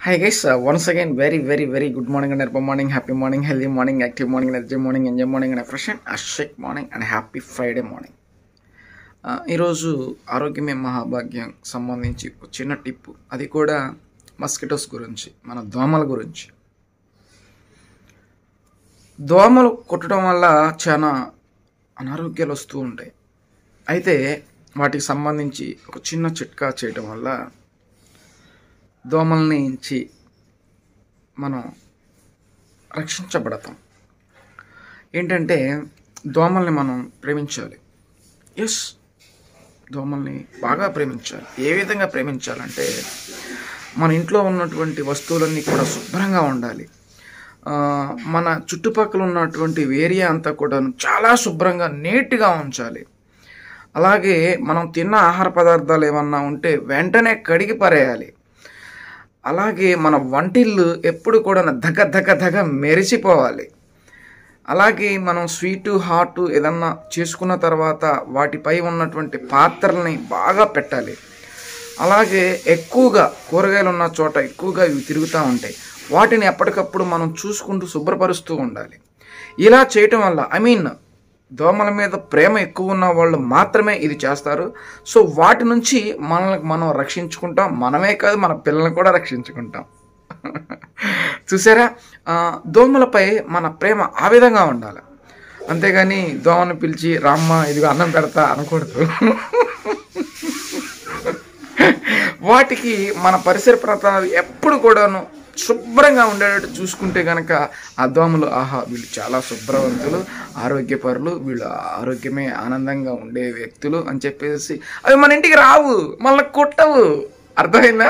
Hi guys, once again very good morning and urban morning, happy morning, healthy morning, active morning, energy morning, enjoy morning and fresh and ashik morning and happy Friday morning. ఈరోజు ఆరోగ్యమే మహాభాగ్యం సంబంధించి ఒక చిన్న టిప్పు, అది కూడా mosquitoes గురించి, మన దోమల గురించి. దోమలు కుట్టడం వల్ల చాలా అనారోగ్యాలు వస్తూ ఉంటాయి. అయితే వాటికి సంబంధించి ఒక చిన్న చిట్కా చేయడం వల్ల దోమల్ని నుంచి మనం రక్షించబడతాం. ఏంటంటే దోమల్ని మనం ప్రేమించాలి. ఎస్, దోమల్ని బాగా ప్రేమించాలి. ఏ విధంగా ప్రేమించాలంటే మన ఇంట్లో ఉన్నటువంటి వస్తువులన్నీ కూడా శుభ్రంగా ఉండాలి. మన చుట్టుపక్కల ఉన్నటువంటి ఏరియా అంతా కూడా చాలా శుభ్రంగా నీట్గా ఉంచాలి. అలాగే మనం తిన్న ఆహార పదార్థాలు ఏమన్నా ఉంటే వెంటనే కడిగి పారేయాలి. అలాగే మన వంటిల్లు ఎప్పుడు కూడా ధగ మెరిసిపోవాలి. అలాగే మనం స్వీటు హాటు ఏదన్నా చేసుకున్న తర్వాత వాటిపై ఉన్నటువంటి పాత్రల్ని బాగా పెట్టాలి. అలాగే ఎక్కువగా కూరగాయలు ఉన్న చోట ఎక్కువగా ఇవి తిరుగుతూ ఉంటాయి. వాటిని ఎప్పటికప్పుడు మనం చూసుకుంటూ శుభ్రపరుస్తూ ఉండాలి. ఇలా చేయటం వల్ల దోమల మీద ప్రేమ ఎక్కువ ఉన్న వాళ్ళు మాత్రమే ఇది చేస్తారు. సో వాటి నుంచి మనల్ని మనం రక్షించుకుంటాం. మనమే కాదు, మన పిల్లల్ని కూడా రక్షించుకుంటాం. చూసారా, దోమలపై మన ప్రేమ ఆ విధంగా ఉండాలి. అంతేగాని దోమను పిలిచి రామ్మ ఇదిగో అన్నం పెడతా అనకూడదు. వాటికి మన పరిసర ప్రాంతాలు ఎప్పుడు కూడాను శుభ్రంగా ఉండేటట్టు చూసుకుంటే కనుక ఆ దోమలు వీళ్ళు చాలా శుభ్రవంతులు, ఆరోగ్యపరులు, వీళ్ళు ఆరోగ్యమే ఆనందంగా ఉండే వ్యక్తులు అని చెప్పేసి అవి మన ఇంటికి రావు, మళ్ళీ కొట్టవు. అర్థమైందా?